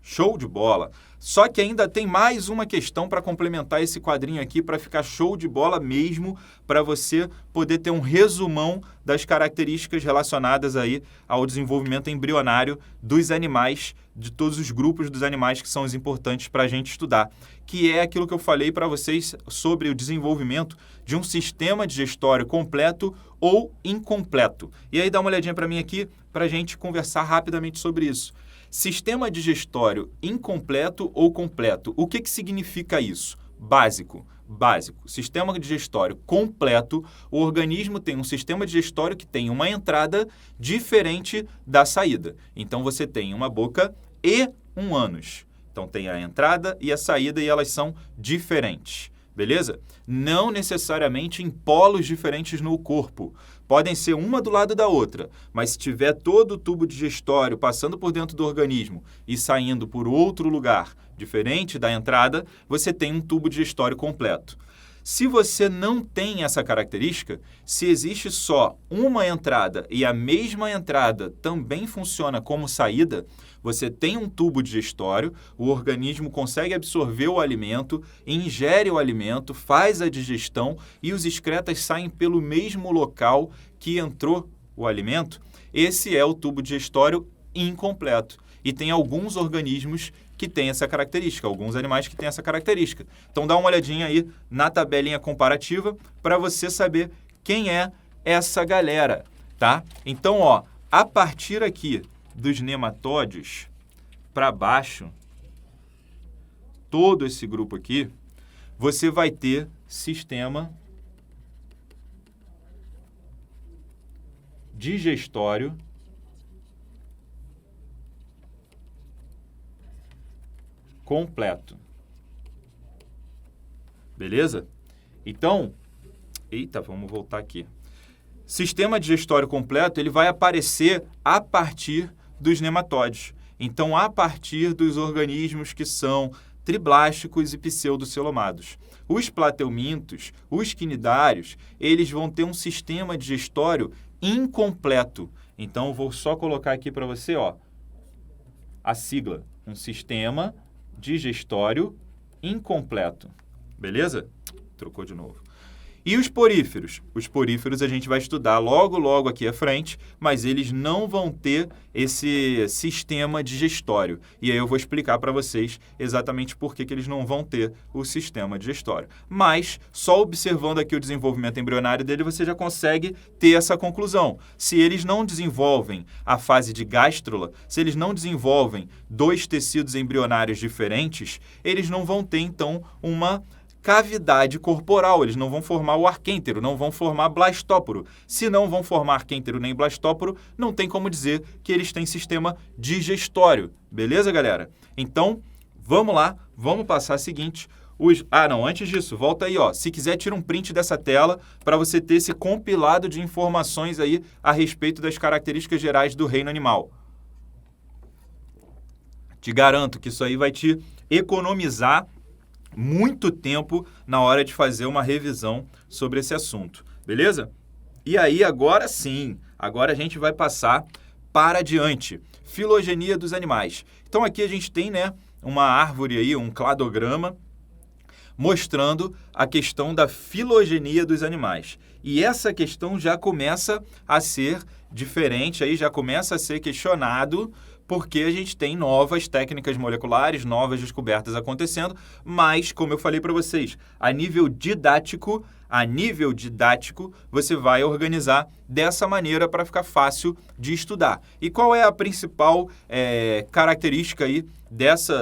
Show de bola! Só que ainda tem mais uma questão para complementar esse quadrinho aqui, para ficar show de bola mesmo, para você poder ter um resumão das características relacionadas aí ao desenvolvimento embrionário dos animais, de todos os grupos dos animais que são os importantes para a gente estudar, que é aquilo que eu falei para vocês sobre o desenvolvimento de um sistema digestório completo ou incompleto. E aí dá uma olhadinha para mim aqui, para a gente conversar rapidamente sobre isso. Sistema digestório incompleto ou completo. O que significa isso? Básico. Sistema digestório completo, o organismo tem um sistema digestório que tem uma entrada diferente da saída. Então, você tem uma boca e um ânus. Então, tem a entrada e a saída e elas são diferentes. Beleza? Não necessariamente em polos diferentes no corpo. Podem ser uma do lado da outra, mas se tiver todo o tubo digestório passando por dentro do organismo e saindo por outro lugar diferente da entrada, você tem um tubo digestório completo. Se você não tem essa característica, se existe só uma entrada e a mesma entrada também funciona como saída, você tem um tubo digestório, o organismo consegue absorver o alimento, ingere o alimento, faz a digestão e os excretas saem pelo mesmo local que entrou o alimento, esse é o tubo digestório incompleto. E tem alguns organismos que têm essa característica, alguns animais que têm essa característica. Então, dá uma olhadinha aí na tabelinha comparativa para você saber quem é essa galera, tá? Então, ó, a partir aqui dos nematódios para baixo, todo esse grupo aqui, você vai ter sistema digestório completo. Beleza? Então, vamos voltar aqui. Sistema digestório completo, ele vai aparecer a partir dos nematóides. Então, a partir dos organismos que são triblásticos e pseudocelomados. Os plateumintos, os quinidários, eles vão ter um sistema digestório incompleto. Então, eu vou só colocar aqui para você, ó, a sigla, um sistema digestório incompleto. Beleza? Trocou de novo. E os poríferos? Os poríferos a gente vai estudar logo aqui à frente, mas eles não vão ter esse sistema digestório. E aí eu vou explicar para vocês exatamente por que eles não vão ter o sistema digestório. Mas, só observando aqui o desenvolvimento embrionário dele, você já consegue ter essa conclusão. Se eles não desenvolvem a fase de gástrula, se eles não desenvolvem dois tecidos embrionários diferentes, eles não vão ter, então, uma cavidade corporal, eles não vão formar o arquêntero, não vão formar blastóporo. Se não vão formar arquêntero nem blastóporo, não tem como dizer que eles têm sistema digestório. Beleza, galera? Então, vamos lá, vamos passar a seguinte. Antes disso, volta aí, ó. Se quiser, tira um print dessa tela para você ter esse compilado de informações aí a respeito das características gerais do reino animal. Te garanto que isso aí vai te economizar muito tempo na hora de fazer uma revisão sobre esse assunto. beleza? E aí, agora sim, agora a gente vai passar para adiante. Filogenia dos animais. Então, aqui a gente tem, né, uma árvore aí, um cladograma, mostrando a questão da filogenia dos animais. E essa questão já começa a ser diferente, aí já começa a ser questionado, porque a gente tem novas técnicas moleculares, novas descobertas acontecendo, mas, como eu falei para vocês, a nível didático, você vai organizar dessa maneira para ficar fácil de estudar. E qual é a principal característica aí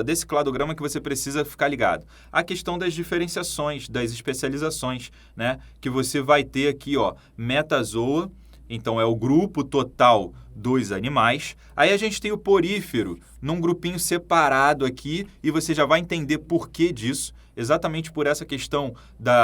desse cladograma que você precisa ficar ligado? A questão das diferenciações, das especializações, né? Que você vai ter aqui, ó, metazoa, então é o grupo total dos animais. Aí a gente tem o porífero num grupinho separado aqui e você já vai entender por que disso. Exatamente por essa questão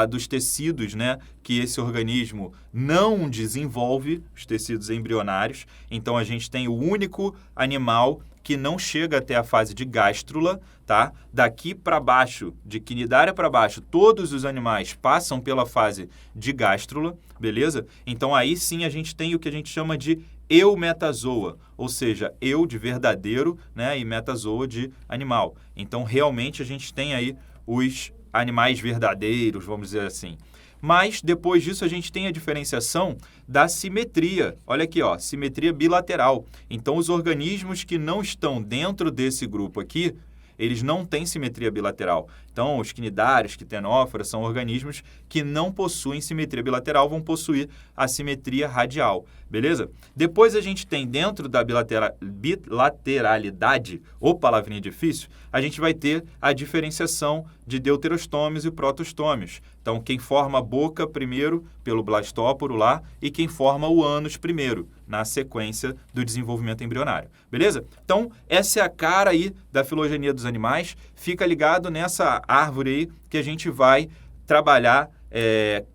dos tecidos, né, que esse organismo não desenvolve, os tecidos embrionários. Então, a gente tem o único animal que não chega até a fase de gástrula, tá? Daqui para baixo, de quinidária para baixo, todos os animais passam pela fase de gástrula, beleza? Então, aí sim a gente tem o que a gente chama de eumetazoa, ou seja, eu de verdadeiro, né, e metazoa de animal. Então, realmente, a gente tem aí os animais verdadeiros, vamos dizer assim. Mas, depois disso, a gente tem a diferenciação da simetria. Olha aqui, ó, simetria bilateral. Então, os organismos que não estão dentro desse grupo aqui, eles não têm simetria bilateral. Então, os quinidários, quitenóforas, são organismos que não possuem simetria bilateral, vão possuir a simetria radial, beleza? Depois a gente tem dentro da bilateralidade, ou palavrinha difícil, a gente vai ter a diferenciação de deuterostômios e protostômios. Então, quem forma a boca primeiro, pelo blastóporo lá, e quem forma o ânus primeiro, na sequência do desenvolvimento embrionário. Beleza? Então, essa é a cara aí da filogenia dos animais. Fica ligado nessa árvore aí que a gente vai trabalhar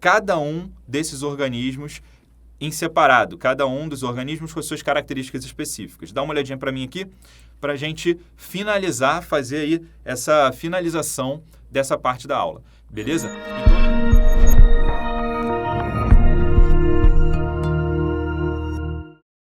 cada um desses organismos em separado, cada um dos organismos com as suas características específicas. Dá uma olhadinha para mim aqui, para a gente finalizar, fazer aí essa finalização dessa parte da aula. Beleza? Então,